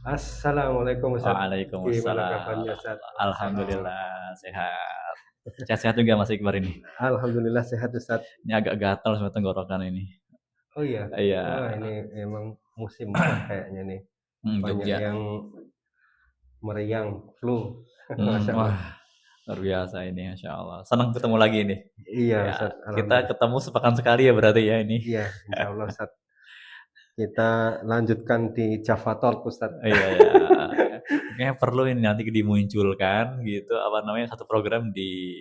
Assalamualaikum Ustaz. Gimana Waalaikumsalam. kabarnya Ustaz? Salam. Alhamdulillah sehat. Sehat-sehat juga Mas Iqbar ini. Alhamdulillah sehat Ustaz. Ini agak gatal sama tenggorokan ini. Oh iya, Iya, wah ini emang musim hujan kayaknya nih. Banyak Jogja. yang meriang, flu. Masya Allah. Wah, luar biasa ini, Masya Allah. Senang ketemu lagi ini. Iya Ya, Ustaz, kita Alhamdulillah. ketemu sepekan sekali ya berarti ya ini. Iya, insya Allah Ustaz. Kita lanjutkan di Java Talk Ustaz. Iya, ya. Kayaknya perlu ini nanti dimunculkan gitu, apa namanya, satu program di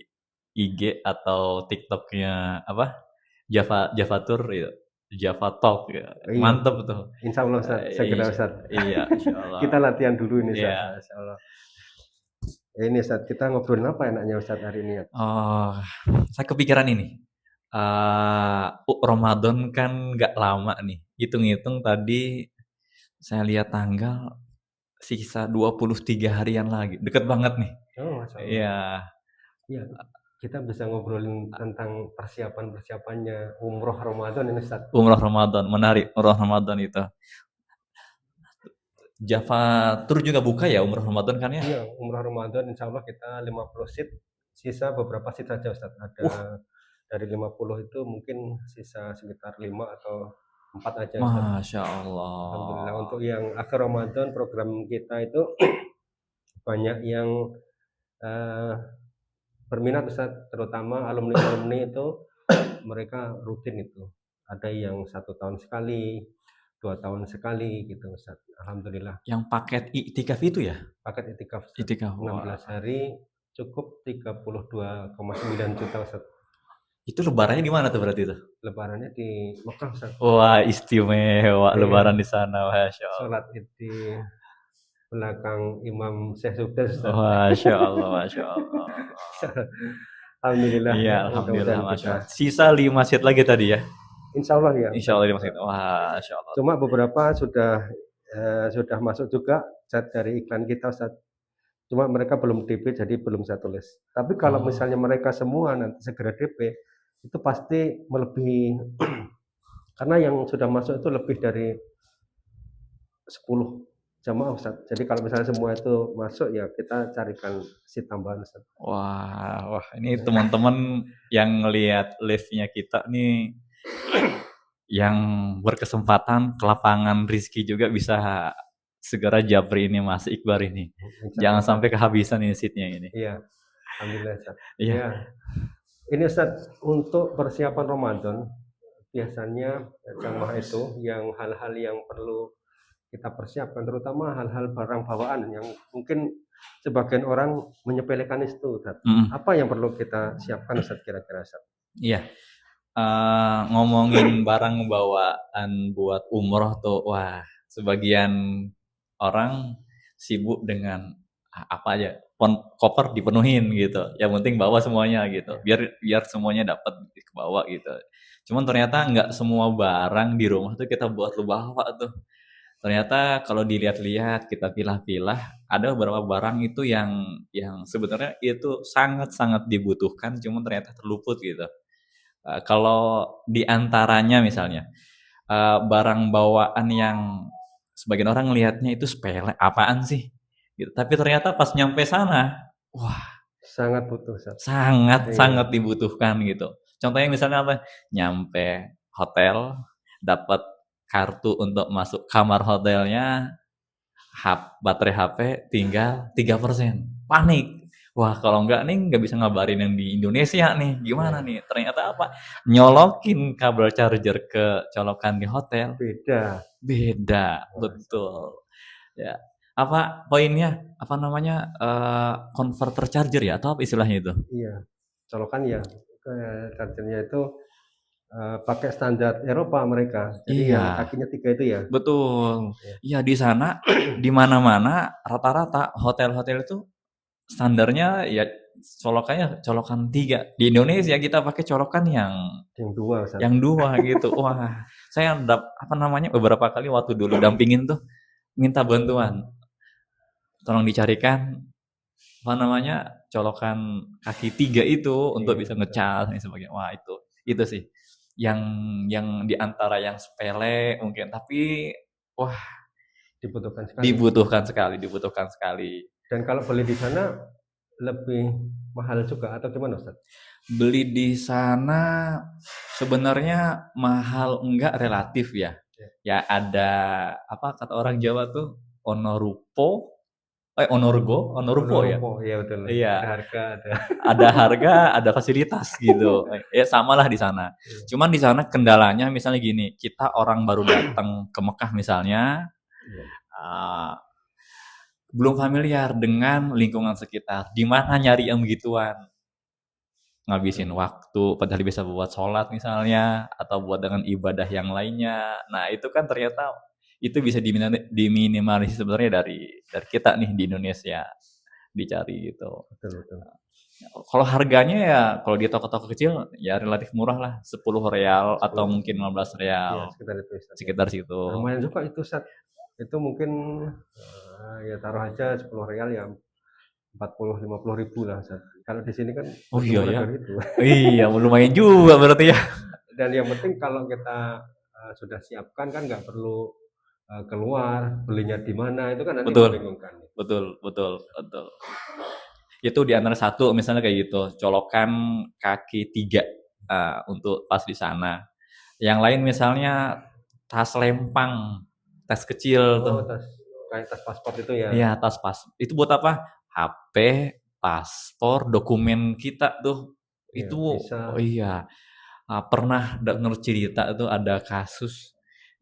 IG atau TikToknya apa? Java Tour ya. Java Talk ya. Iya, Mantep tuh. insya Allah Ustaz, segera Insya, Ustaz. iya, insya Allah. Kita latihan dulu ini Ustaz, Iya. insya Allah. Ini Ustaz, kita ngobrolin apa enaknya Ustaz hari ini ya? Oh, saya kepikiran ini. Ramadan kan nggak lama nih. Hitung-hitung tadi saya lihat tanggal sisa 23 harian lagi. Deket banget nih. Oh, Masya Allah. Iya, Iya, kita bisa ngobrolin tentang persiapan-persiapannya umroh Ramadan ini Ustaz. umrah Ramadan. Menarik, umrah Ramadan itu. Java Tour juga buka ya umrah Ramadan kan ya? Iya, umroh Ramadan insya Allah kita 50 seat, sisa beberapa seat saja Ustaz. Ada dari 50 itu mungkin sisa sekitar 5 atau 4 aja Ustaz. Masya Alhamdulillah Allah. untuk yang akhir Ramadan program kita itu banyak yang berminat Ustaz, terutama alumni-alumni itu mereka rutin itu. Ada yang 1 tahun sekali, 2 tahun sekali gitu Ustaz. Alhamdulillah. Yang paket iktikaf itu ya? Paket iktikaf Ustaz. Iktikaf. 16 hari cukup 32,9 juta Ustaz. Itu lebarannya di mana tuh berarti itu? Lebarannya di Mekah Ustaz. Wah, istimewa lebaran di sana, Masya Allah. Sholat Id di belakang Imam Syekh Sukses Ustaz. Masya Allah, Masya Allah. Alhamdulillah. Iya, ya, alhamdulillah, mudah-mudahan Masya kita. Allah. Sisa 5 seat lagi tadi ya? Insya Allah ya. Insya Allah 5 seat. Wah, Masya Allah. Cuma beberapa sudah masuk juga chat dari iklan kita Ustaz. Cuma mereka belum DP jadi belum saya tulis. Tapi kalau misalnya mereka semua nanti segera DP itu pasti melebihi karena yang sudah masuk itu lebih dari 10 jamaah Ustaz. Jadi kalau misalnya semua itu masuk ya kita carikan seat tambahan Ustaz. Wah, ini teman-teman yang ngelihat live-nya kita nih yang berkesempatan ke lapangan Rizky juga bisa segera japri ini Mas Iqbar ini. Jangan sampai kehabisan ini seatnya ini. Iya, alhamdulillah Ustaz. Iya. Ya. Ini Ustaz untuk persiapan Ramadan biasanya jamaah itu yang hal-hal yang perlu kita persiapkan terutama hal-hal barang bawaan yang mungkin sebagian orang menyepelekan itu Ustaz. Apa yang perlu kita siapkan Ustaz kira-kira Ustaz? Iya. Ngomongin barang bawaan buat umroh tuh, wah sebagian orang sibuk dengan apa aja, koper dipenuhin gitu. Yang penting bawa semuanya gitu, biar semuanya dapat ke bawah gitu. Cuman ternyata nggak semua barang di rumah tuh kita buat lu bawa tuh. Ternyata kalau dilihat-lihat, kita pilah-pilah, ada beberapa barang itu yang sebenarnya itu sangat-sangat dibutuhkan, cuman ternyata terluput gitu. Kalau di antaranya misalnya barang bawaan yang sebagian orang ngelihatnya itu sepele, apaan sih? Gitu. Tapi ternyata pas nyampe sana, wah sangat butuh Ustaz. sangat dibutuhkan gitu. Contohnya misalnya apa? Nyampe hotel, dapat kartu untuk masuk kamar hotelnya, baterai HP tinggal 3%. Panik. Wah, kalau enggak nih nggak bisa ngabarin yang di Indonesia nih. Gimana nih? Ternyata apa? Nyolokin kabel charger ke colokan di hotel. Beda, betul. Ya. Apa poinnya? Apa namanya? Converter charger ya atau apa istilahnya itu? Iya. Colokan ya chargernya itu pakai standar Eropa mereka. Jadi yang kakinya 3 itu ya. Betul. Iya, di sana di mana-mana rata-rata hotel-hotel itu standarnya ya colokannya colokan 3. Di Indonesia kita pakai colokan yang 2 Ustaz. Yang 2 gitu. Wah, saya beberapa kali waktu dulu dampingin tuh minta bantuan. Tolong dicarikan colokan kaki 3 itu untuk bisa ngecas dan sebagainya. Wah, itu sih yang di antara yang sepele mungkin, tapi wah dibutuhkan sekali. Dibutuhkan sekali. Dan kalau beli di sana lebih mahal juga atau gimana, Ustaz? Beli di sana sebenarnya mahal enggak, relatif ya. Ya ada apa kata orang Jawa tuh, onorupo ya. Onorupo, iya betul. Ada Iya, harga, ada. ada harga, ada fasilitas gitu. Ya samalah di sana. Iya. Cuman di sana kendalanya misalnya gini, kita orang baru datang ke Mekah misalnya, Iya. belum familiar dengan lingkungan sekitar. Di mana nyari yang begituan? Ngabisin waktu, padahal bisa buat sholat misalnya, atau buat dengan ibadah yang lainnya. Nah itu kan ternyata itu bisa diminimalisir sebenarnya dari kita nih di Indonesia, dicari gitu. Betul, betul. Kalau harganya ya kalau di toko-toko kecil ya relatif murah lah, 10 real atau mungkin 15 Iya, real, sekitar itu, Ustaz, ya. sekitar situ. Lumayan juga itu, Ustaz. Itu mungkin ya taruh aja 10 real ya 40-50 ribu lah, Ustaz. Kalau di sini kan Oh lebih iya murah ya, dari itu. iya lumayan juga berarti ya. Dan yang penting kalau kita sudah siapkan kan nggak perlu keluar belinya di mana, itu kan nanti Betul, membingungkan. betul, betul, betul. Itu di antara satu misalnya kayak gitu, colokan kaki 3 untuk pas di sana. Yang lain misalnya tas lempang, tas kecil tuh. Oh, kayak tas paspor itu ya. Iya, tas pas. Itu buat apa? HP, paspor, dokumen kita tuh. Iya, Itu bisa. oh iya. Pernah denger cerita tuh ada kasus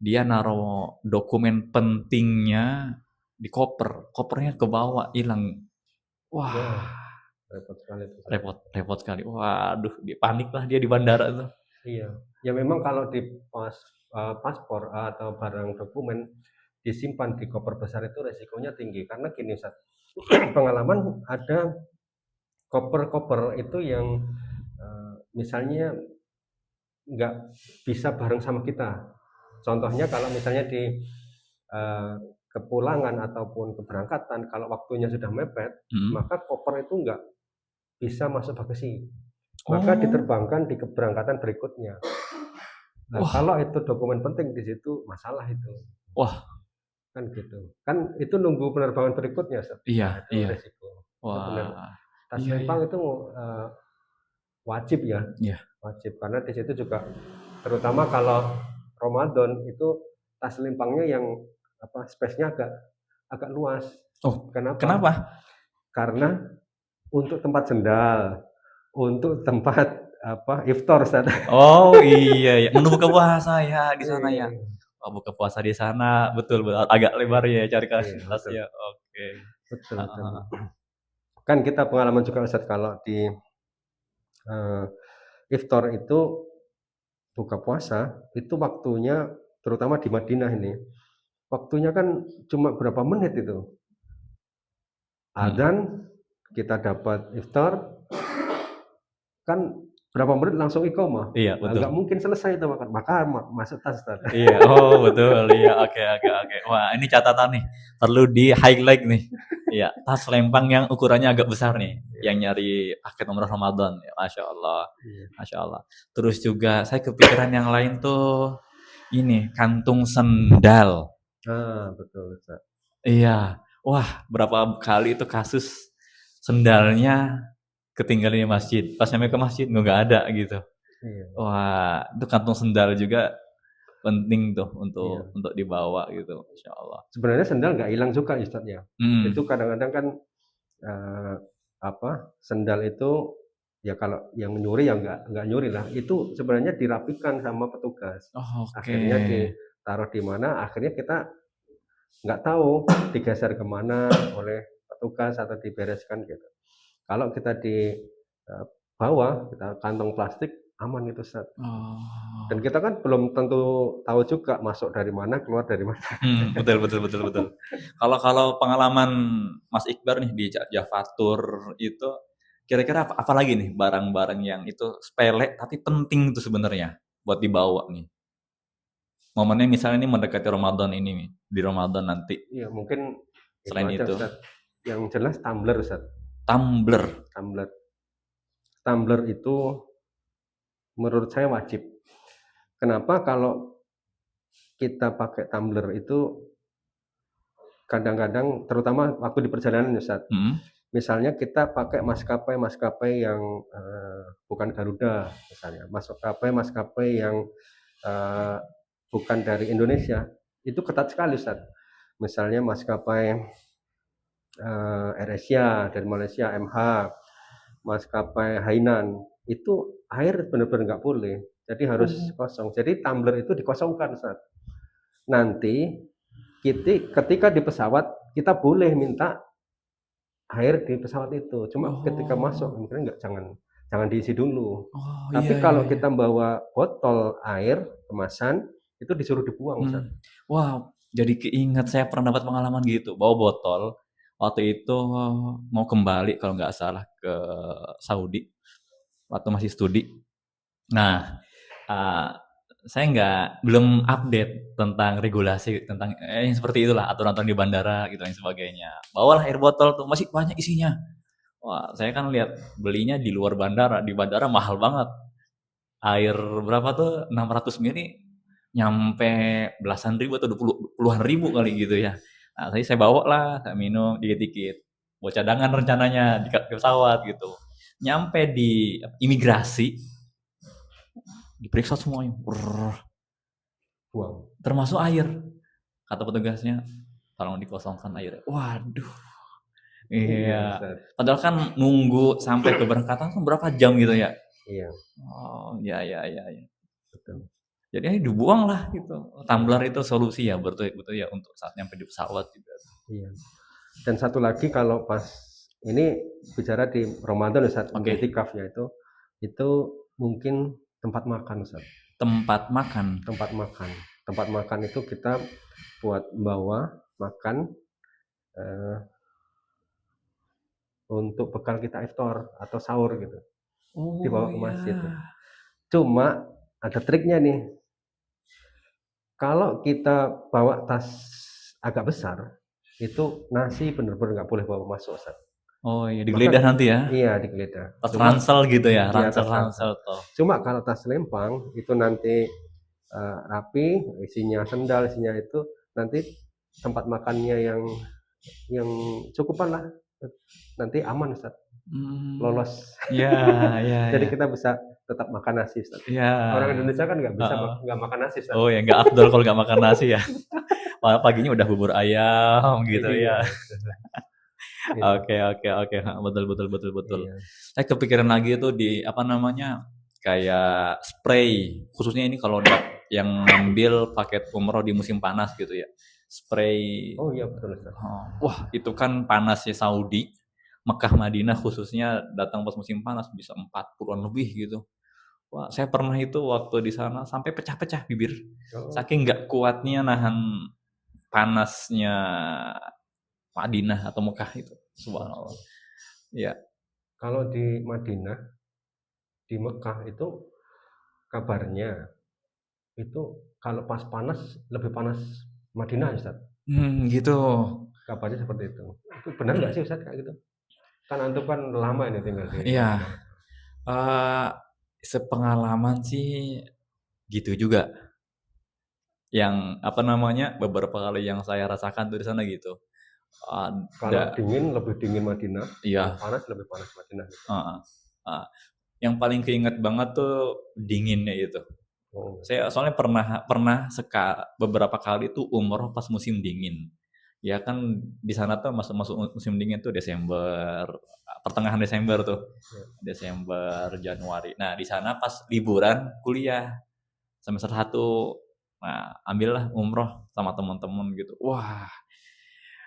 dia naruh dokumen pentingnya di koper, kopernya kebawa hilang. Wah, Repot sekali itu. repot sekali. Waduh, dia panik lah dia di bandara tuh. Iya, ya memang kalau di paspor atau barang dokumen disimpan di koper besar itu resikonya tinggi karena gini, Ustaz. Pengalaman ada koper-koper itu yang misalnya nggak bisa bareng sama kita. Contohnya kalau misalnya di kepulangan ataupun keberangkatan, kalau waktunya sudah mepet, maka koper itu nggak bisa masuk bagasi. Maka diterbangkan di keberangkatan berikutnya. Nah, kalau itu dokumen penting di situ, masalah itu. Wah, Kan gitu. Kan itu nunggu penerbangan berikutnya, Ustaz. iya, Nah, itu iya. resiko. Wah, Tas iya, lempang iya. itu wajib ya. Iya. Wajib karena di situ juga terutama kalau Ramadan itu tas lempangnya yang space-nya agak luas. Oh, Kenapa? kenapa? Karena untuk tempat sendal, untuk tempat iftar, Ustaz. Oh iya ya, menu buka puasa ya di sana ya. Iya. Oh, buka puasa di sana, betul betul agak lebar ya cari Iya, tasnya. Oke. betul, betul. Kan kita pengalaman juga, Ustaz, kalau di iftar itu buka puasa itu waktunya terutama di Madinah ini waktunya kan cuma berapa menit itu adzan kita dapat iftar kan berapa menit langsung iqomah. Iya, betul. Nggak mungkin selesai itu maka masuk tas. Iya, oh betul. Iya, oke. Wah, ini catatan nih. Perlu di highlight nih. Iya, tas lempang yang ukurannya agak besar nih. Yang nyari paket umroh Ramadan. Ya, Masya Allah. Masya Allah. Terus juga saya kepikiran yang lain tuh ini, kantung sendal. Betul, Ustaz. Iya. Wah, berapa kali itu kasus sendalnya ketinggalan di masjid. Pas sampai ke masjid nggak ada gitu. Iya. Wah, itu kantung sendal juga penting tuh untuk dibawa gitu, Insya Allah. Sebenarnya sendal nggak hilang juga, Ustaz ya. Itu kadang-kadang kan sendal itu ya kalau yang nyuri ya nggak nyuri lah. Itu sebenarnya dirapikan sama petugas. Oh, oke. Akhirnya ditaruh di mana? Akhirnya kita nggak tahu digeser kemana oleh petugas atau dibereskan gitu. Kalau kita di bawah kita kantong plastik aman itu, Ustaz. Dan kita kan belum tentu tahu juga masuk dari mana keluar dari mana. Betul. Kalau pengalaman Mas Iqbar nih di Javatur itu kira-kira apa lagi nih barang-barang yang itu sepele tapi penting itu sebenarnya buat dibawa nih? Momennya misalnya ini mendekati Ramadan ini nih, di Ramadan nanti. Iya, mungkin selain itu. Ustaz. Yang jelas tumbler, Ustaz. Tumbler itu menurut saya wajib. Kenapa? Kalau kita pakai tumbler itu kadang-kadang terutama waktu di perjalanan Ustaz. Hmm. Misalnya kita pakai maskapai-maskapai yang bukan Garuda misalnya, maskapai yang bukan dari Indonesia, itu ketat sekali Ustaz. Misalnya maskapai AirAsia dari Malaysia, MH, maskapai Hainan, itu air benar-benar nggak boleh. Jadi harus kosong. Jadi tumbler itu dikosongkan Ustaz. Nanti ketika di pesawat kita boleh minta air di pesawat itu. Cuma ketika masuk mungkin jangan diisi dulu. Oh, Tapi iya, kalau iya, iya. kita bawa botol air kemasan itu disuruh dibuang Ustaz. Wah, jadi keinget saya pernah dapat pengalaman gitu, bawa botol. Waktu itu mau kembali kalau nggak salah ke Saudi, waktu masih studi. Nah, saya belum update tentang regulasi tentang yang seperti itulah, aturan-aturan di bandara gitu dan sebagainya. Bawalah air botol tuh masih banyak isinya. Wah, saya kan lihat belinya di luar bandara, di bandara mahal banget. Air berapa tuh 600 mili nyampe belasan ribu atau puluhan ribu kali gitu ya. Nah, saya bawa lah, saya minum dikit-dikit. Buat cadangan rencananya di pesawat gitu. Nyampe di imigrasi, diperiksa semuanya. Buang. Termasuk air. Kata petugasnya, tolong dikosongkan airnya. Waduh. Iya. Padahal kan nunggu sampai keberangkatan kan berapa jam gitu ya. Iya. Oh, ya. Betul. Jadi ini dibuang lah gitu. Tumbler itu solusi ya, betul ya untuk saat nyampe di pesawat juga. Iya. Dan satu lagi kalau pas ini bicara di Ramadan Ustaz, untuk itikafnya itu mungkin tempat makan Ustaz. Tempat makan. Tempat makan itu kita buat bawa makan untuk bekal kita iftar atau sahur gitu. Dibawa ke masjid. Cuma ada triknya nih. Kalau kita bawa tas agak besar, itu nasi benar-benar nggak boleh bawa masuk Ustaz. Oh iya, digeledah nanti ya? Iya, digeledah. Tas ransel gitu ya, Iya, ransel tuh. Cuma kalau tas lempang itu nanti rapi, isinya sendal, isinya itu nanti tempat makannya yang cukupan lah, nanti aman Ustaz. Lolos. Iya. Jadi kita bisa tetap makan nasi Ustaz. Iya. Orang Indonesia kan nggak bisa nggak makan nasi Ustaz. Oh ya, nggak afdol kalau nggak makan nasi ya. Paginya udah bubur ayam gitu ya. Oke. Betul. Iya. Saya kepikiran lagi itu di apa namanya, kayak spray, khususnya ini kalau yang ngambil paket umroh di musim panas gitu ya. Spray. Oh iya betul Ustaz. Wah, itu kan panasnya Saudi, Mekah Madinah khususnya datang pas musim panas bisa 40-an lebih gitu. Wah, saya pernah itu waktu di sana sampai pecah-pecah bibir. Saking nggak kuatnya nahan panasnya Madinah atau Mekah itu. Subhanallah. Ya. Kalau di Madinah, di Mekah itu kabarnya itu kalau pas panas lebih panas Madinah Ustaz. Gitu. Kabarnya seperti itu. Itu benar nggak sih Ustaz kayak gitu? Kan antum kan lama ini tinggal di. Iya. Sepengalaman sih gitu juga. Yang apa namanya, beberapa kali yang saya rasakan tuh di sana gitu. Kalau dingin lebih dingin Madinah, iya. panas lebih panas Madinah. Gitu. Yang paling keinget banget tuh dinginnya itu. Saya soalnya pernah beberapa kali tuh umroh pas musim dingin. Ya kan di sana tuh masuk musim dingin tuh Desember, pertengahan Desember tuh. Desember, Januari. Nah, di sana pas liburan kuliah semester 1. Nah, ambillah umroh sama teman-teman gitu. Wah,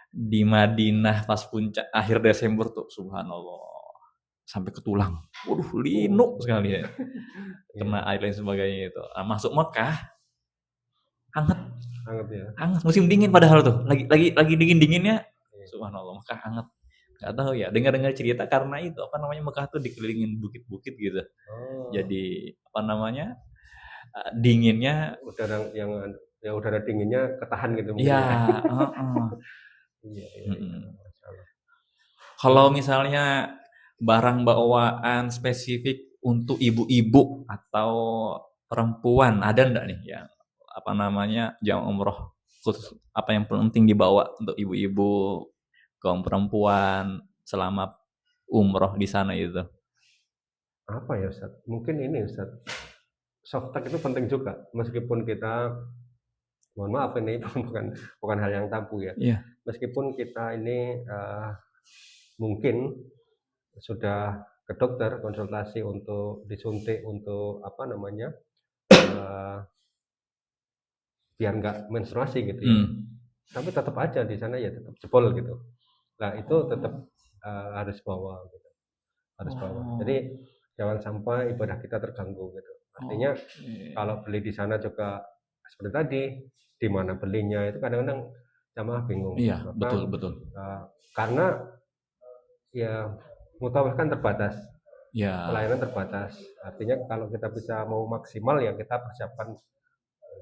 di Madinah pas puncak akhir Desember tuh subhanallah sampai ke tulang. Waduh, linu sekali ya. Kena air lain sebagainya itu. Nah, masuk Mekah hangat ya. Hangat musim dingin padahal tuh. Lagi dingin-dinginnya. Subhanallah, Mekah hangat. Enggak tahu ya, dengar cerita karena itu apa namanya, Mekah tuh dikelilingin bukit-bukit gitu. Jadi apa namanya? Dinginnya udara dinginnya ketahan gitu mungkin. Iya, Kalau misalnya barang bawaan spesifik untuk ibu-ibu atau perempuan ada enggak nih yang apa namanya jam umroh khusus apa yang penting dibawa untuk ibu-ibu, kaum perempuan selama umroh di sana itu? Apa ya Ustaz? Mungkin ini Ustaz, softtek itu penting juga, meskipun kita, mohon maaf ini bukan hal yang tabu ya. Iya. Meskipun kita ini mungkin sudah ke dokter konsultasi untuk disuntik untuk apa namanya biar nggak menstruasi gitu ya. Tapi tetap aja di sana ya tetap jebol gitu. Nah itu tetap harus bawa gitu, harus bawa. Jadi jangan sampai ibadah kita terganggu gitu. Artinya kalau beli di sana juga seperti tadi, di mana belinya itu kadang-kadang jamaah bingung. Iya, Maka betul. karena ya mutawaf kan terbatas, Ya. pelayanan terbatas. Artinya kalau kita bisa mau maksimal ya kita persiapkan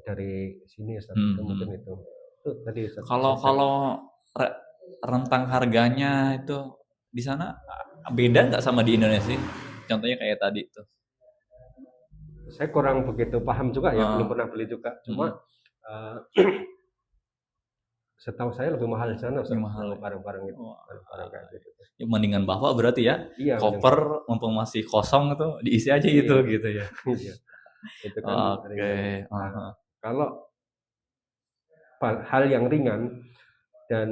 dari sini Ustaz. Mungkin itu tadi Ustaz. Kalau rentang harganya itu di sana beda nggak sama di Indonesia? Contohnya kayak tadi tuh. Saya kurang begitu paham juga ya, belum pernah beli juga. Cuma setahu saya lebih mahal di sana Ustaz, kalau barang-barang itu. Barang kayak gitu. Ya, mendingan bawa berarti ya. Iya, koper mumpung masih kosong itu diisi aja gitu ya. Iya. Itu kan ringan. Kalau hal yang ringan dan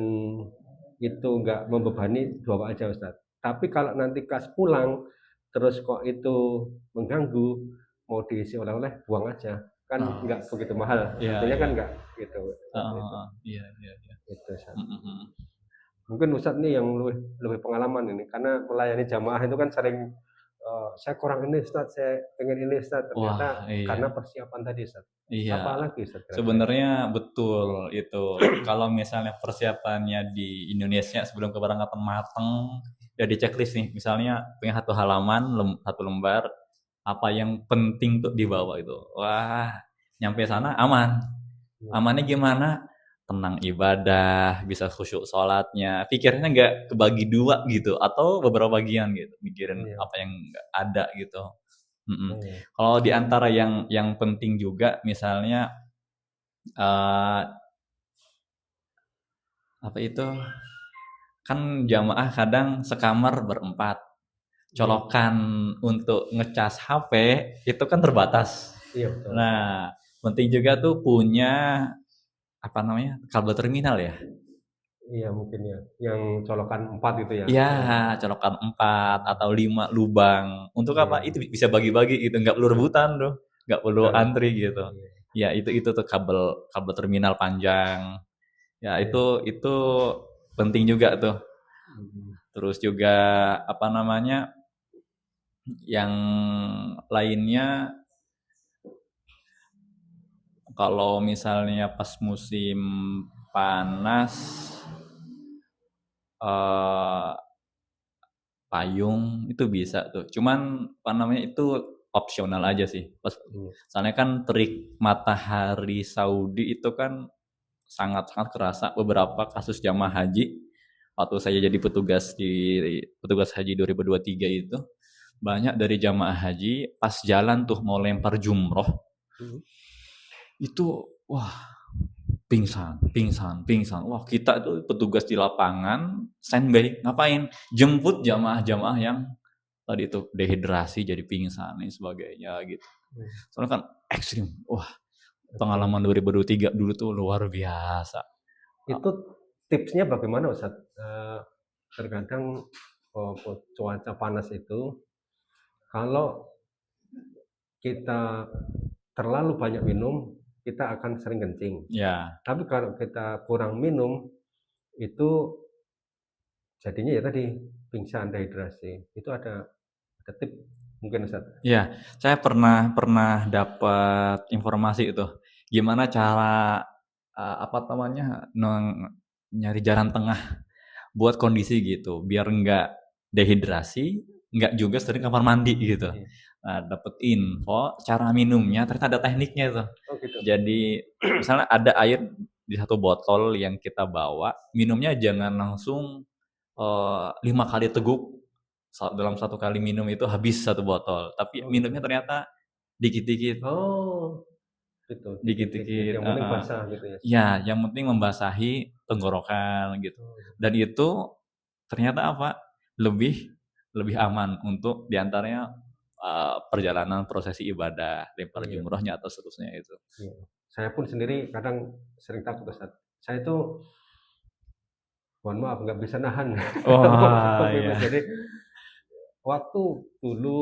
itu nggak membebani, bawa aja Ustaz. Tapi kalau nanti kas pulang terus kok itu mengganggu, mau diisi oleh-oleh, buang aja, kan nggak begitu mahal. Artinya kan nggak gitu. Iya. Itu Ustaz. Mungkin Ustaz nih yang lebih pengalaman ini, karena melayani jamaah itu kan sering saya kurang ini Ustaz, saya pengen ini Ustaz, ternyata karena persiapan tadi Ustaz. Iya. Apa lagi Ustaz? Sebenarnya betul itu. Kalau misalnya persiapannya di Indonesia sebelum keberangkatan mateng, udah di checklist nih. Misalnya punya satu halaman, satu lembar, apa yang penting untuk dibawa itu. Wah, nyampe sana aman. Amannya gimana? Tenang ibadah, bisa khusyuk sholatnya, pikirnya nggak kebagi dua gitu, atau beberapa bagian gitu, mikirin apa yang nggak ada gitu. Kalau di antara yang penting juga, misalnya apa itu, kan jamaah kadang sekamar berempat, colokan untuk ngecas HP itu kan terbatas. Iya, betul. Nah, penting juga tuh punya apa namanya, kabel terminal ya. Iya mungkin ya, yang colokan 4 gitu ya. Iya, colokan 4 atau 5 lubang. Untuk apa? Itu bisa bagi-bagi gitu, nggak perlu rebutan tuh, nggak perlu antri gitu. Ya itu tuh kabel terminal panjang. Ya itu penting juga tuh. Terus juga apa namanya, yang lainnya, kalau misalnya pas musim panas, payung itu bisa tuh. Cuman apa namanya, itu opsional aja sih. Soalnya kan terik matahari Saudi itu kan sangat-sangat kerasa. Beberapa kasus jamaah haji, waktu saya jadi petugas haji 2023 itu, banyak dari jamaah haji pas jalan tuh mau lempar jumroh, itu wah pingsan. Wah, kita tuh petugas di lapangan standby ngapain? Jemput jamaah-jamaah yang tadi itu dehidrasi jadi pingsan dan sebagainya gitu. Soalnya kan ekstrim. Wah, pengalaman 2023 dulu tuh luar biasa. Itu tipsnya bagaimana Ustaz? Terkadang cuaca panas itu, kalau kita terlalu banyak minum, kita akan sering kencing. Ya. Tapi kalau kita kurang minum, itu jadinya ya tadi pingsan, dehidrasi. Itu ada tip mungkin Ustaz? Ya, saya pernah dapat informasi itu. Gimana cara apa namanya, nyari jalan tengah buat kondisi gitu, biar nggak dehidrasi, nggak juga sering kamar mandi gitu. Nah, dapet info cara minumnya, ternyata ada tekniknya tuh. Gitu. Jadi misalnya ada air di satu botol yang kita bawa, minumnya jangan langsung 5 kali teguk dalam 1 kali minum itu habis 1 botol, tapi minumnya ternyata dikit-dikit. Gitu, dikit-dikit, dikit-dikit, yang penting basah gitu ya. Ya, yang penting membasahi tenggorokan gitu. Dan itu ternyata apa? Lebih lebih aman untuk diantaranya perjalanan prosesi ibadah, lempar Iya, jumrohnya atau seterusnya itu. iya. Saya pun sendiri kadang sering takut Ustaz. Saya itu mohon maaf nggak bisa nahan Wah, mau ya. pipis. Jadi waktu dulu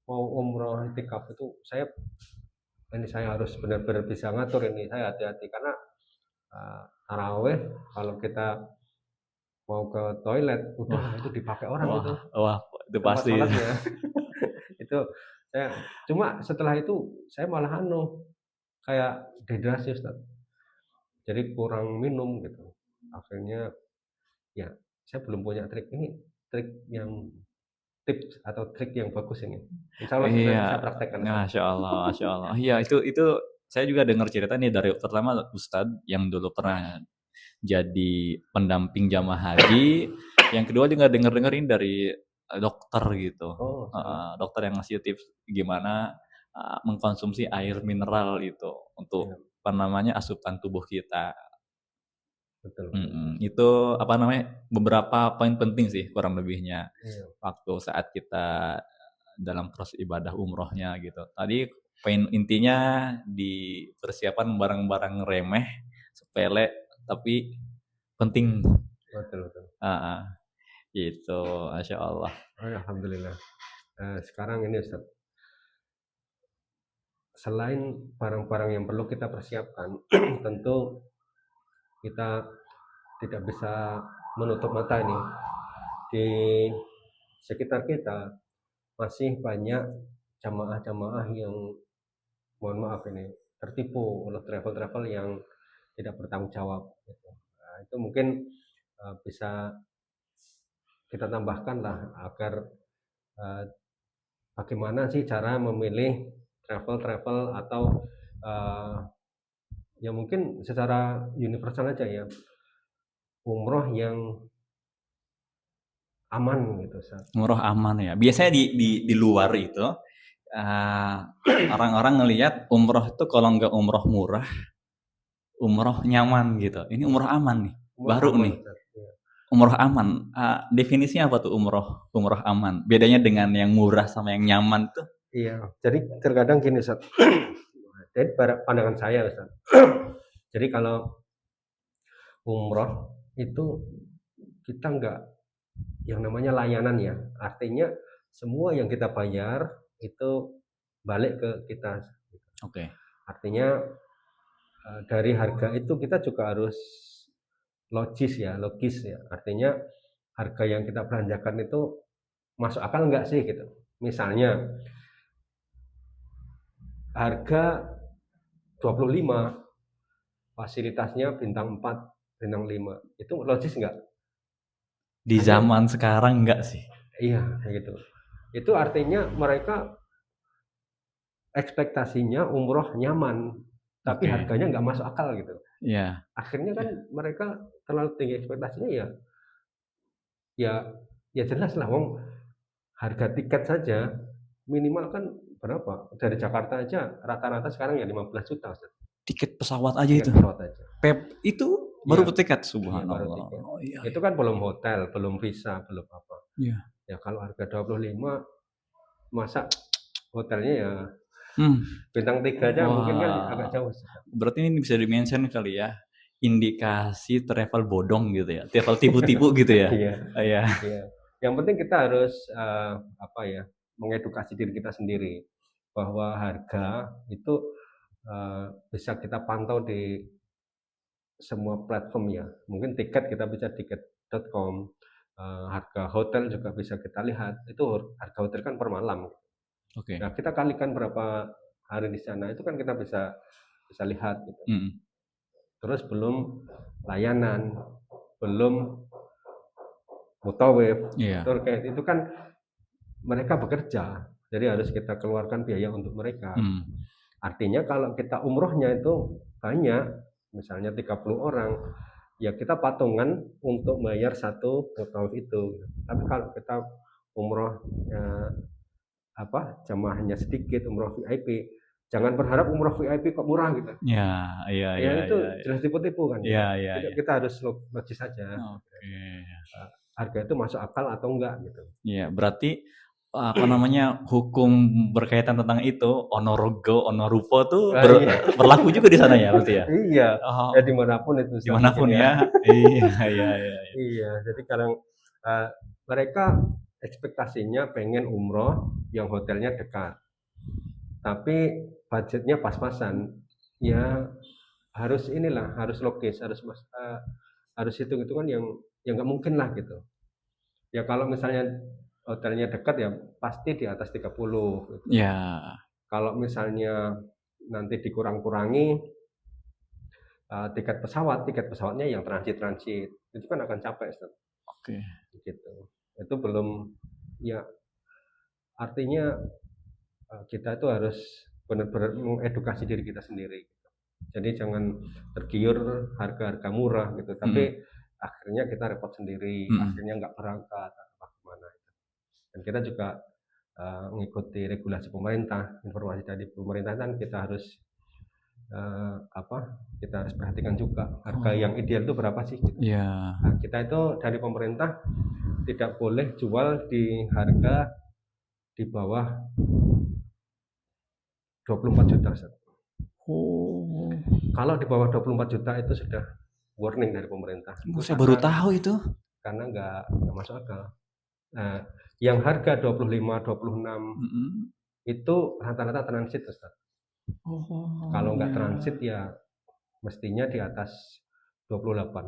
mau umroh itikaf itu saya harus benar-benar bisa ngatur ini, saya hati-hati karena taraweh kalau kita mau ke toilet udah Wah, itu dipakai orang itu wah, itu tempat pasti. sholatnya. Itu saya cuma setelah itu saya malah kayak dehidrasi Ustaz. Jadi kurang minum gitu. Akhirnya ya saya belum punya trik yang tips atau trik yang bagus ini. Insya Allah nanti Iya, saya praktekkan Ustaz. masya Allah, masya Allah. Iya, itu saya juga dengar cerita nih dari pertama Ustadz yang dulu pernah jadi pendamping jamaah haji, yang kedua juga denger-dengerin dari dokter gitu. Oh, Dokter yang ngasih tips gimana mengkonsumsi air mineral itu iya, untuk apa namanya asupan tubuh kita. betul betul. Itu apa namanya beberapa poin penting sih kurang lebihnya Iya, waktu saat kita dalam proses ibadah umrohnya gitu. Tadi poin intinya di persiapan barang-barang remeh, sepele tapi penting. betul betul. Heeh, gitu, masya Allah. Oh, ya, alhamdulillah. Sekarang ini Ustaz, selain barang-barang yang perlu kita persiapkan, tentu kita tidak bisa menutup mata ini di sekitar kita masih banyak jamaah-jamaah yang mohon maaf ini tertipu oleh travel-travel yang tidak bertanggung jawab gitu. Nah, itu mungkin bisa kita tambahkan lah agar uh, bagaimana sih cara memilih travel-travel atau uh, ya mungkin secara universal aja ya umroh yang aman gitu Ustaz. Umroh aman ya. Biasanya di luar itu orang-orang ngelihat umroh itu kalau nggak umroh murah, umroh nyaman gitu. Ini umroh aman nih, Umroh baru aman nih. Ustaz. Ya. Umroh aman, definisinya apa tuh umroh aman? Bedanya dengan yang murah sama yang nyaman tuh? Iya, jadi terkadang gini Ustaz. Jadi pandangan saya Ustaz. Jadi kalau umroh itu kita nggak yang namanya layanan ya, artinya semua yang kita bayar itu balik ke kita. Oke. Artinya dari harga itu kita juga harus logis ya. Artinya harga yang kita belanjakan itu masuk akal nggak sih gitu. Misalnya harga 25, fasilitasnya bintang 4, bintang 5, itu logis nggak? Di zaman sekarang enggak sih? Iya, kayak gitu. Itu artinya mereka ekspektasinya umroh nyaman, tapi Oke. harganya nggak masuk akal gitu. Iya. Akhirnya kan mereka terlalu tinggi ekspektasinya ya ya jelas lah, wong harga tiket saja minimal kan berapa? Dari Jakarta aja rata-rata sekarang ya 15 juta Ustaz. Tiket pesawat aja Tiket itu. pesawat aja. Pep itu baru Iya, tiket, iya baru subhanallah. tiket. Oh iya. Itu kan belum hotel, belum visa, belum apa. Iya. Ya kalau harga 25 masa hotelnya ya bintang 3 aja mungkin kan agak jauh. Berarti ini bisa di-mention kali ya, indikasi travel bodong gitu ya, travel tipu-tipu gitu ya? Iya, Iya. iya. Yang penting kita harus apa ya, mengedukasi diri kita sendiri bahwa harga itu bisa kita pantau di semua platform ya. Mungkin tiket kita bisa tiket.com, harga hotel juga bisa kita lihat. Itu harga hotel kan per malam. Oke. Nah, kita kalikan berapa hari di sana itu kan kita bisa lihat gitu. Terus belum layanan, belum mutawif, terkait itu kan mereka bekerja, jadi harus kita keluarkan biaya untuk mereka. Artinya kalau kita umrohnya itu banyak, misalnya 30 orang, ya kita patungan untuk bayar satu mutawif itu. Tapi kalau kita umroh jamaahnya sedikit, umroh VIP, Jangan berharap umroh VIP kok murah gitu. Ya, iya, Ya iya, itu iya, iya. jelas tipu-tipu kan gitu. Iya, iya, Jadi iya. kita harus logis saja. Oke. Harga itu masuk akal atau enggak gitu. Iya, berarti apa namanya, hukum berkaitan tentang itu, ono rogo, ono rupo tuh Iya. berlaku juga di sana ya berarti ya? Iya, Oh, ya dimanapun itu mungkin dimanapun ya. ya. Iya, iya, iya, iya. Iya, jadi kadang mereka ekspektasinya pengen umroh yang hotelnya dekat, tapi budgetnya pas-pasan. Ya harus inilah, harus logis, harus hitung-hitungan yang nggak mungkin lah gitu. Ya kalau misalnya hotelnya dekat ya pasti di atas 30 gitu. Ya, Kalau misalnya nanti dikurang-kurangi tiket pesawatnya yang transit itu kan akan capek, Ustaz. oke. Gitu. Itu belum, ya artinya kita itu harus benar-benar mengedukasi diri kita sendiri. Jadi jangan tergiur harga-harga murah gitu, tapi akhirnya kita repot sendiri, akhirnya nggak berangkat atau gimana. Dan kita juga mengikuti regulasi pemerintah, informasi dari pemerintah kan kita harus kita harus perhatikan juga harga yang ideal itu berapa sih gitu. Iya. Nah, kita itu dari pemerintah tidak boleh jual di harga di bawah 24 juta. Oh. Kalau di bawah 24 juta itu sudah warning dari pemerintah. Saya baru tahu itu. Karena nggak masuk akal. Nah, yang harga 25, 26 itu rata-rata transit, Ustaz. Oh, Kalau nggak iya. transit ya mestinya di atas 28.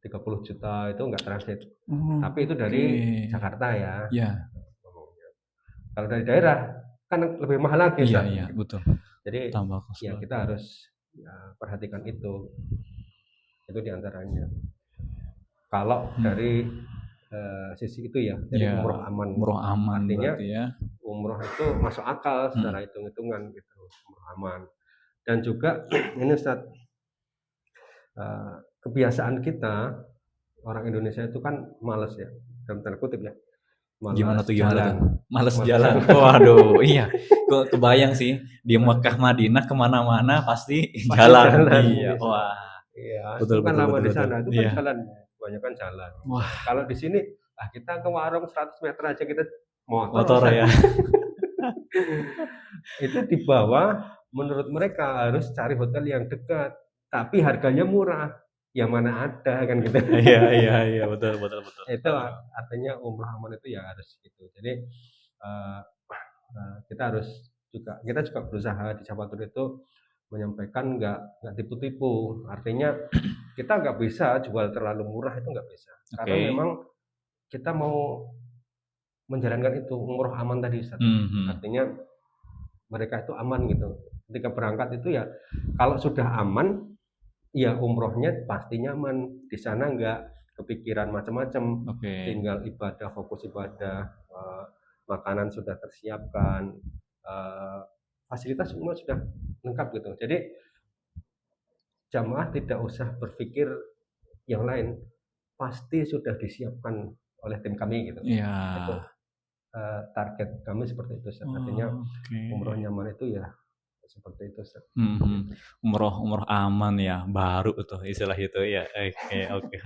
30 juta itu nggak transit. Tapi itu dari Jakarta ya. Iya. Kalau dari daerah kan lebih mahal lagi. Iya, Ustaz. iya, betul. Jadi Tambah kos. ya kita harus perhatikan itu. Itu diantaranya. Kalau dari sisi itu ya, dari Iya, umroh aman. umroh aman Artinya berarti ya. umroh itu masuk akal secara hitung-hitungan gitu, umroh aman. Dan juga ini Ustaz, kebiasaan kita orang Indonesia itu kan males ya, dalam tanda kutip ya, Gimana males tuh? jalan. Males Males jalan. Waduh, iya. Kebayang sih di Mekah Madinah kemana-mana pasti jalan. Iya, Bisa. wah. Iya, Betul, itu kan betul, lama betul, di betul. sana, itu kan Iya. jalan, kebanyakan jalan. Wah, Kalau di sini, kita ke warung 100 meter aja kita motor Ustaz. ya. Itu di bawah, menurut mereka harus cari hotel yang dekat, tapi harganya murah. Yang mana ada kan gitu. Iya, iya, iya, betul, betul, betul. Itu artinya umroh aman itu ya harus gitu. Jadi kita juga berusaha di Jabatur itu menyampaikan nggak tipu-tipu. Artinya kita nggak bisa jual terlalu murah, itu nggak bisa. Karena memang kita mau menjalankan itu umroh aman tadi, Ustaz. Artinya mereka itu aman gitu. Ketika berangkat itu ya kalau sudah aman, ya umrohnya pasti nyaman. Di sana nggak kepikiran macam-macam. Tinggal ibadah, fokus ibadah, makanan sudah tersiapkan, fasilitas semua sudah lengkap gitu. Jadi jamaah tidak usah berpikir yang lain, pasti sudah disiapkan oleh tim kami gitu. Iya. Itu target kami seperti itu. Artinya umroh nyaman itu ya seperti itu. Umroh aman ya, baru tuh istilah itu ya. Oke.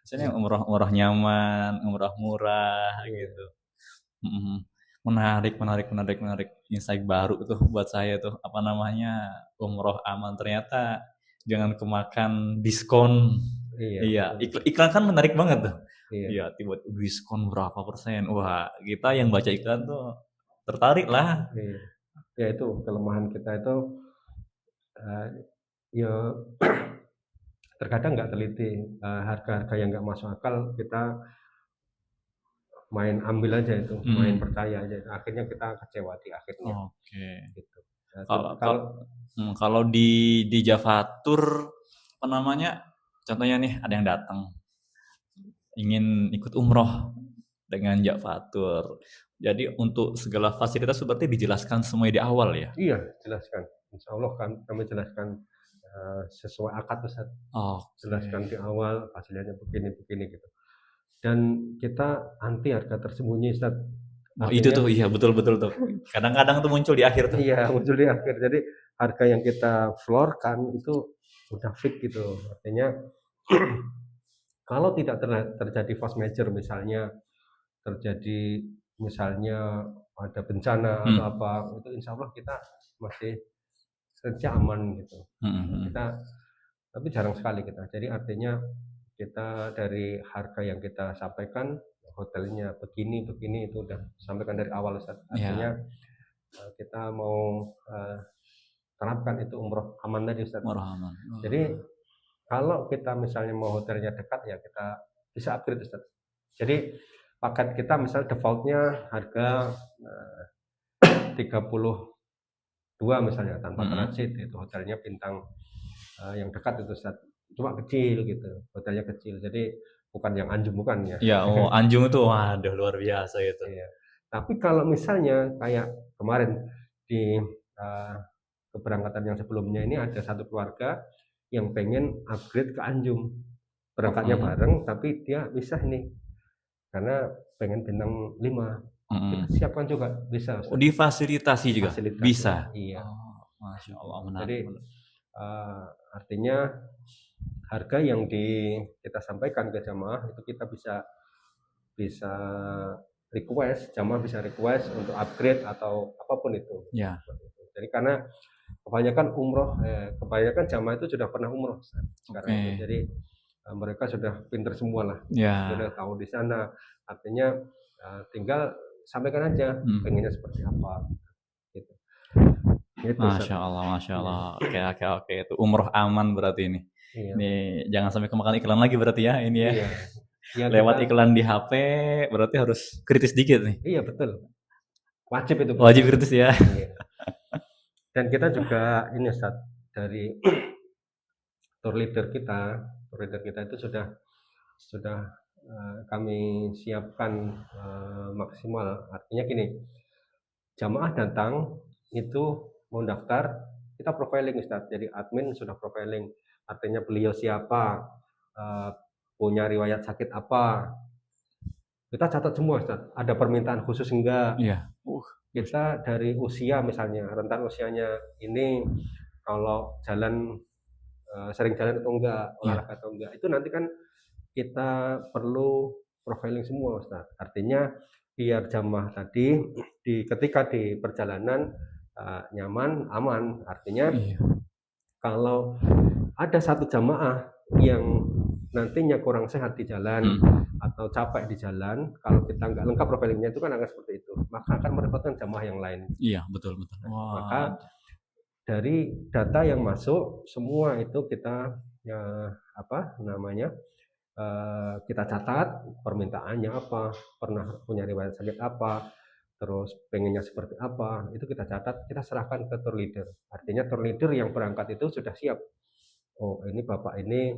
Misalnya umroh nyaman, umroh murah gitu. Menarik. Insight baru tuh buat saya tuh, apa namanya, umroh aman ternyata jangan kemakan diskon. Iya. Iklan kan menarik banget tuh. Iya, tiba-tiba diskon berapa persen. Wah, kita yang baca iklan tuh tertarik lah. Iya. Ya itu kelemahan kita itu ya terkadang nggak teliti, harga-harga yang nggak masuk akal kita main ambil aja itu, main percaya aja, akhirnya kita kecewa di akhirnya. Gitu. Kalau di Javatur apa namanya, contohnya nih ada yang datang ingin ikut umroh dengan Javatur. Jadi untuk segala fasilitas seperti dijelaskan semua di awal ya? Iya, jelaskan. Insya Allah kan kami jelaskan sesuai akad, Ustaz. Jelaskan di awal fasilitasnya begini gitu. Dan kita anti harga tersembunyi, Ustaz. Oh, itu Artinya tuh iya betul tuh. Kadang-kadang tuh muncul di akhir tuh. iya muncul di akhir. Jadi harga yang kita floorkan itu udah fix gitu. Artinya kalau tidak terjadi force major misalnya terjadi misalnya ada bencana atau Hmm. apa itu insya Allah kita masih kerja aman gitu. Hmm. Kita tapi jarang sekali kita. Jadi artinya kita dari harga yang kita sampaikan hotelnya begini itu udah sampaikan dari awal Ustaz. Artinya Ya, kita mau terapkan itu umroh aman tadi Ustaz. Warhaman. Jadi kalau kita misalnya mau hotelnya dekat ya kita bisa upgrade Ustaz. Jadi paket kita misal defaultnya harga 32 misalnya tanpa transit itu hotelnya bintang yang dekat itu Ustaz. Cuma kecil gitu, hotelnya kecil. Jadi bukan yang anjung bukan ya. Ya, oh Anjung itu waduh luar biasa itu. Iya. Tapi kalau misalnya kayak kemarin di uh, keberangkatan yang sebelumnya ini ada satu keluarga yang pengen upgrade ke Anjung. Berangkatnya bareng tapi dia bisa nih karena pengen bintang 5. Kita siapkan juga bisa Oh, Ustaz. difasilitasi juga Fasilitas bisa. iya. Masya Allah Jadi menarik. artinya harga yang kita sampaikan ke jamaah itu kita bisa bisa request, jamaah bisa request untuk upgrade atau apapun itu. Ya. Jadi karena kebanyakan jamaah itu sudah pernah umroh sekarang itu. Jadi mereka sudah pinter semua lah, sudah tahu di sana. Artinya tinggal sampaikan aja pengennya seperti apa. Gitu. Gitu, Masya Allah. Oke. Itu umroh aman berarti ini. Iya. Ini jangan sampai kemakan iklan lagi berarti ya ini ya. Iya. Ya, lewat iklan di HP berarti harus kritis dikit nih. Iya betul. Wajib itu. Wajib kritis ya. Iya. Dan kita juga ini Ustaz dari tour leader kita itu sudah kami siapkan maksimal. Artinya gini, jamaah datang itu mau daftar, kita profiling Ustaz. Jadi admin sudah profiling, artinya beliau siapa, punya riwayat sakit apa. Kita catat semua Ustaz. Ada permintaan khusus enggak? Iya. Kita dari usia misalnya, rentan usianya ini kalau sering jalan atau enggak, olahraga atau enggak. Itu nanti kan kita perlu profiling semua Ustaz. Artinya biar jamaah tadi ketika di perjalanan nyaman, aman. Artinya kalau ada satu jamaah yang nantinya kurang sehat di jalan atau capek di jalan, kalau kita nggak lengkap profilingnya itu kan akan seperti itu, maka akan merepotkan jamaah yang lain. Iya betul. Maka dari data yang masuk semua itu kita kita catat permintaannya apa, pernah punya riwayat sakit apa, terus pengennya seperti apa, itu kita catat, kita serahkan ke tour leader. Artinya tour leader yang berangkat itu sudah siap. Oh ini bapak ini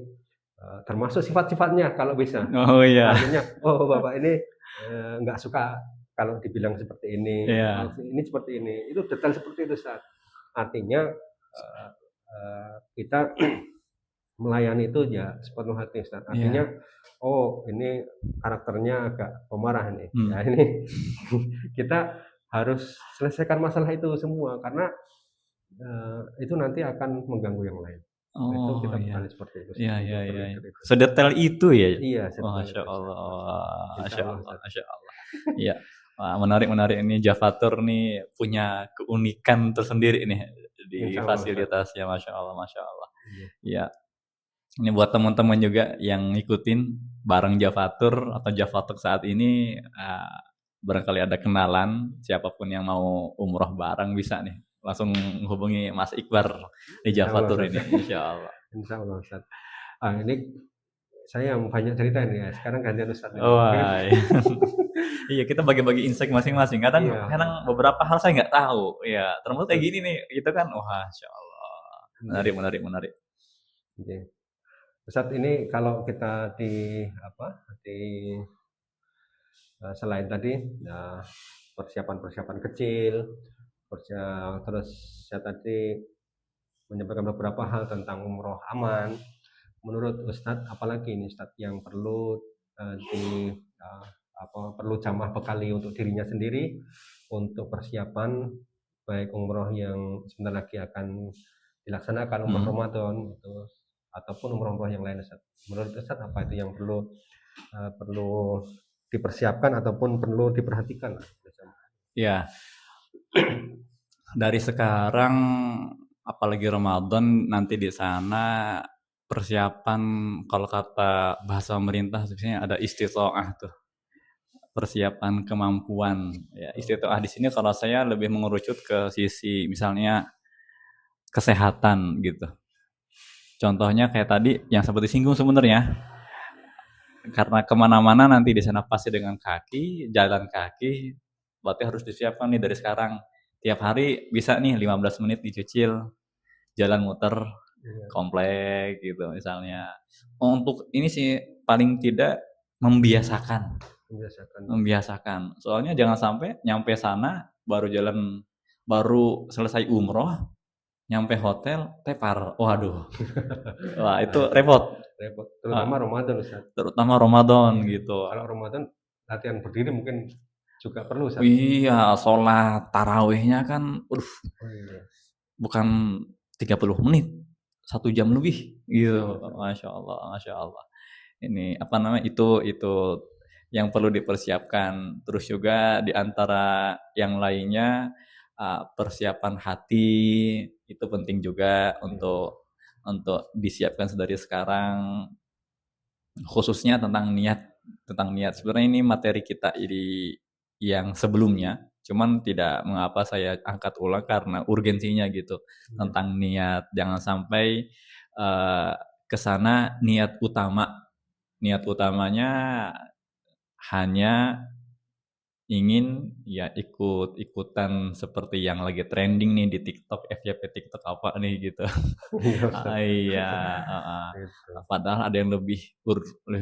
termasuk sifat-sifatnya kalau bisa. Oh iya. Artinya bapak ini nggak suka kalau dibilang seperti ini. Ini seperti ini. Itu detail seperti itu Ustaz. Artinya kita melayani itu ya sepenuh hati Ustaz. Artinya ini karakternya agak pemarah nih. Ya ini kita harus selesaikan masalah itu semua karena itu nanti akan mengganggu yang lain. Itu kita bukan seperti itu. Iya. Sedetail itu ya. Iya. Masya Allah. Iya. Wah, menarik ini Javatur nih punya keunikan tersendiri nih di fasilitasnya. Masya Allah. Iya. Ini buat teman-teman juga yang ngikutin bareng Javatur atau Javatur saat ini barangkali ada kenalan siapapun yang mau umroh bareng bisa nih langsung hubungi Mas Iqbar di Javatur ini Insya Allah Ustaz. Ini saya yang banyak cerita nih ya. Sekarang gantian Ustaz. Iya kita bagi-bagi insight masing-masing. Kadang beberapa hal saya nggak tahu. Ya termasuk kayak gini nih. Itu kan Insya Allah. Menarik. Ustaz ini kalau kita selain tadi persiapan kecil, terus saya tadi menyampaikan beberapa hal tentang umroh aman. Menurut Ustadz, apalagi ini Ustadz yang perlu perlu jamah bekali untuk dirinya sendiri untuk persiapan baik umroh yang sebentar lagi akan dilaksanakan, umroh Ramadan itu ataupun umroh-umroh yang lain, Ustaz. Menurut Ustaz apa itu yang perlu dipersiapkan ataupun perlu diperhatikan? Ya, dari sekarang apalagi Ramadan nanti di sana persiapan, kalau kata bahasa pemerintah sebenarnya ada istithoah tuh. Persiapan kemampuan. Ya, istithoah di sini kalau saya lebih mengerucut ke sisi misalnya kesehatan gitu. Contohnya kayak tadi yang sempat disinggung sebenarnya, karena kemana-mana nanti di sana pasti dengan kaki, jalan kaki, berarti harus disiapkan nih dari sekarang. Tiap hari bisa nih 15 menit dicicil, jalan muter komplek gitu misalnya. Untuk ini sih paling tidak membiasakan. Soalnya jangan sampai nyampe sana baru selesai umroh, nyampe hotel tepar. Waduh. Wah, itu repot. Terutama Ramadan, Ustaz. Terutama Ramadan gitu. Kalau Ramadan latihan berdiri mungkin juga perlu, Ustaz. Iya, sholat tarawihnya kan bukan 30 menit, 1 jam lebih gitu. Masya Allah. Ini apa namanya, itu yang perlu dipersiapkan. Terus juga di antara yang lainnya persiapan hati itu penting juga untuk disiapkan dari sekarang, khususnya tentang niat. Sebenarnya ini materi kita yang sebelumnya, cuman tidak mengapa saya angkat ulang karena urgensinya gitu, tentang niat. Jangan sampai ke sana niat utamanya hanya ingin ya ikut-ikutan seperti yang lagi trending nih di TikTok, FYP TikTok apa nih gitu. Iya, padahal ada yang lebih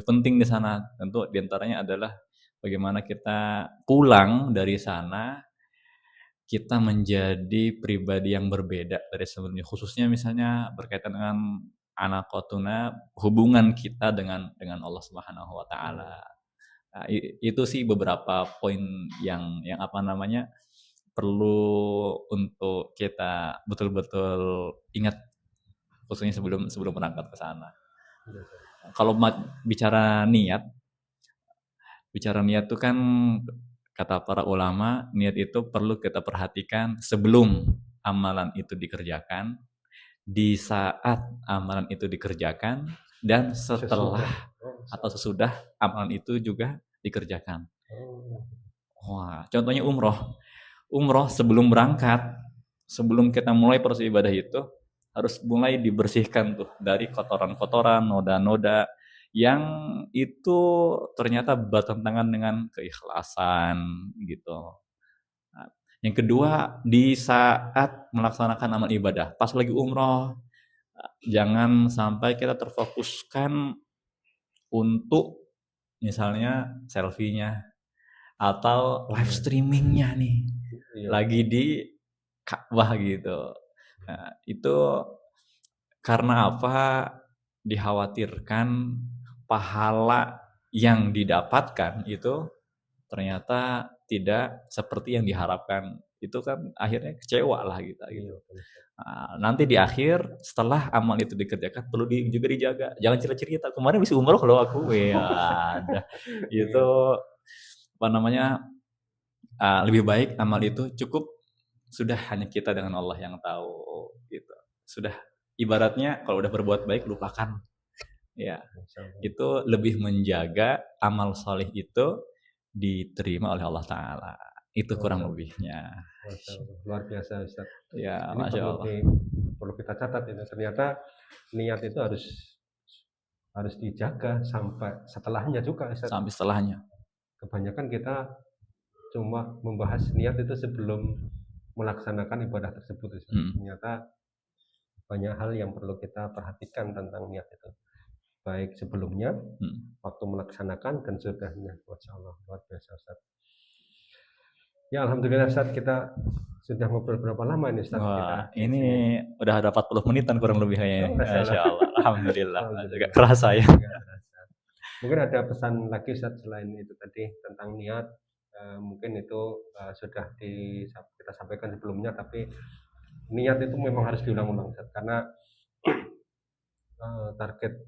penting di sana. Tentu diantaranya adalah bagaimana kita pulang dari sana, kita menjadi pribadi yang berbeda dari sebelumnya. Khususnya misalnya berkaitan dengan anaqotuna, hubungan kita dengan Allah Subhanahu wa taala. Nah, itu sih beberapa poin yang apa namanya perlu untuk kita betul-betul ingat, khususnya sebelum berangkat ke sana. Kalau bicara niat itu kan kata para ulama, niat itu perlu kita perhatikan sebelum amalan itu dikerjakan, di saat amalan itu dikerjakan, dan setelah atau sesudah amalan itu juga dikerjakan. Wah, contohnya umroh sebelum berangkat, sebelum kita mulai proses ibadah itu harus mulai dibersihkan tuh dari kotoran-kotoran, noda-noda yang itu ternyata bertentangan dengan keikhlasan gitu. Nah, yang kedua, di saat melaksanakan amal ibadah, pas lagi umroh, jangan sampai kita terfokuskan untuk misalnya selfie-nya atau live streaming-nya nih, lagi di Ka'bah gitu. Nah, itu karena apa? Dikhawatirkan pahala yang didapatkan itu ternyata tidak seperti yang diharapkan. Itu kan akhirnya kecewa lah kita gitu. Nah, nanti di akhir setelah amal itu dikerjakan perlu juga dijaga. Jangan cerita-cerita kemarin bisa umroh kalau aku ya itu apa namanya, lebih baik amal itu cukup sudah hanya kita dengan Allah yang tahu gitu. Sudah ibaratnya kalau udah berbuat baik lupakan. Ya, itu lebih menjaga amal soleh itu diterima oleh Allah Ta'ala. Itu kurang lebihnya. Luar biasa, Ustaz. Ya, ini Masya Allah. perlu kita catat itu. Ternyata niat itu harus dijaga sampai setelahnya juga, Ustaz. Sampai setelahnya. Kebanyakan kita cuma membahas niat itu sebelum melaksanakan ibadah tersebut, Ustaz. Ternyata banyak hal yang perlu kita perhatikan tentang niat itu, baik sebelumnya, waktu melaksanakan, dan sudahnya. Masya Allah, luar biasa, Ustaz. Ya, alhamdulillah, Ustaz, kita sudah ngobrol berapa lama ini, Ustaz? Wah, ini udah ada 40 menitan kurang lebih kayaknya. Masya Allah, alhamdulillah. Agak kerasa ya. Mungkin ada pesan lagi Ustaz selain itu tadi tentang niat. Mungkin itu sudah kita sampaikan sebelumnya, tapi niat itu memang harus diulang-ulang Ustaz, karena target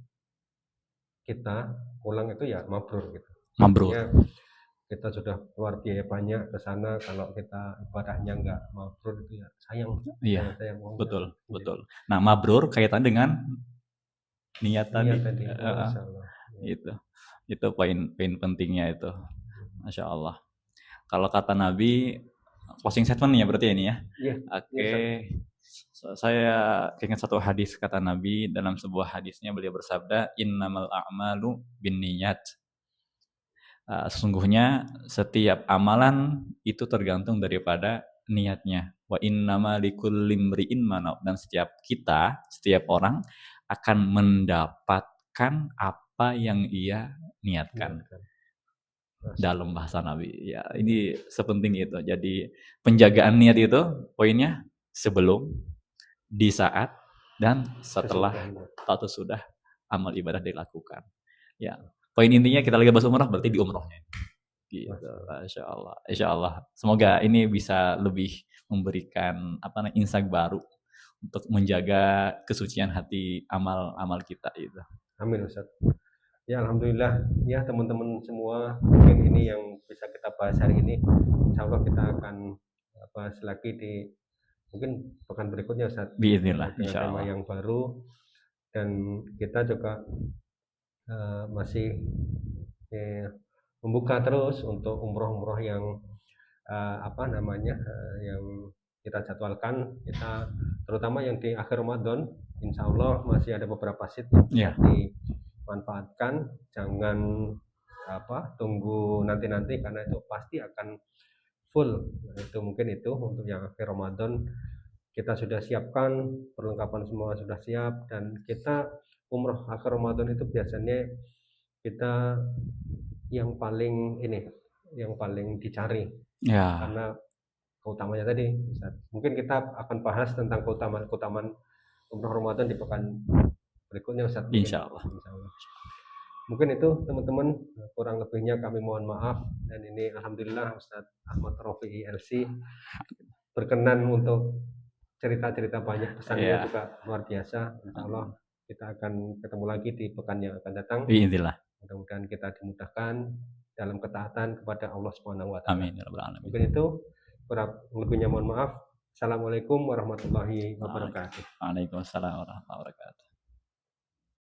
kita pulang itu ya mabrur gitu. Mabrur. Artinya kita sudah keluar biaya banyak ke sana, kalau kita ibadahnya nggak mabrur itu ya sayang. Iya, sayang uangnya. betul, betul. Nah, mabrur kaitan dengan niat tadi. Niat tadi, Masya Allah. Itu poin pentingnya itu. Masya Allah. Kalau kata Nabi, closing statement ya berarti ini ya. Iya. Oke. Saya ingat satu hadis kata Nabi, dalam sebuah hadisnya beliau bersabda, innamal a'malu binniyat. Sesungguhnya setiap amalan itu tergantung daripada niatnya. Wa innama likulli imri'in ma nawa, dan setiap orang akan mendapatkan apa yang ia niatkan. Dalam bahasa Nabi. Ya, ini sepenting itu. Jadi penjagaan niat itu poinnya sebelum, di saat, dan setelah atau sudah amal ibadah dilakukan. Ya, poin intinya kita lagi bahas umrah berarti di umrohnya. Gitu. Masya Allah. Insya Allah. Semoga ini bisa lebih memberikan insight baru untuk menjaga kesucian hati amal kita itu. Amin Ustaz. Ya alhamdulillah ya teman-teman semua, mungkin ini yang bisa kita bahas hari ini. Insya Allah kita akan bahas lagi di mungkin pekan berikutnya Ustaz. Bismillah, insya Allah. Tema yang baru, dan kita juga masih membuka terus untuk umroh-umroh yang yang kita jadwalkan. Kita terutama yang di akhir Ramadan, insya Allah masih ada beberapa seat yang dimanfaatkan. Jangan tunggu nanti karena itu pasti akan full. Itu mungkin itu untuk yang akhir Ramadan kita sudah siapkan, perlengkapan semua sudah siap, dan kita umroh akhir Ramadan itu biasanya kita yang paling dicari ya. Karena keutamanya tadi, mungkin kita akan bahas tentang keutamaan umroh Ramadan di pekan berikutnya Ustaz. Insya Allah. Mungkin itu teman-teman, kurang lebihnya kami mohon maaf. Dan ini alhamdulillah Ustaz Ahmad Rafi'i LC berkenan untuk cerita-cerita banyak, pesannya juga luar biasa. Insya Allah kita akan ketemu lagi di pekan yang akan datang. Mudah-mudahan kita dimudahkan dalam ketaatan kepada Allah Subhanahu wa taala. Amin ya rabbal alamin. Mungkin itu, kurang lebihnya mohon maaf. Assalamualaikum warahmatullahi wabarakatuh. Waalaikumsalam warahmatullahi wabarakatuh.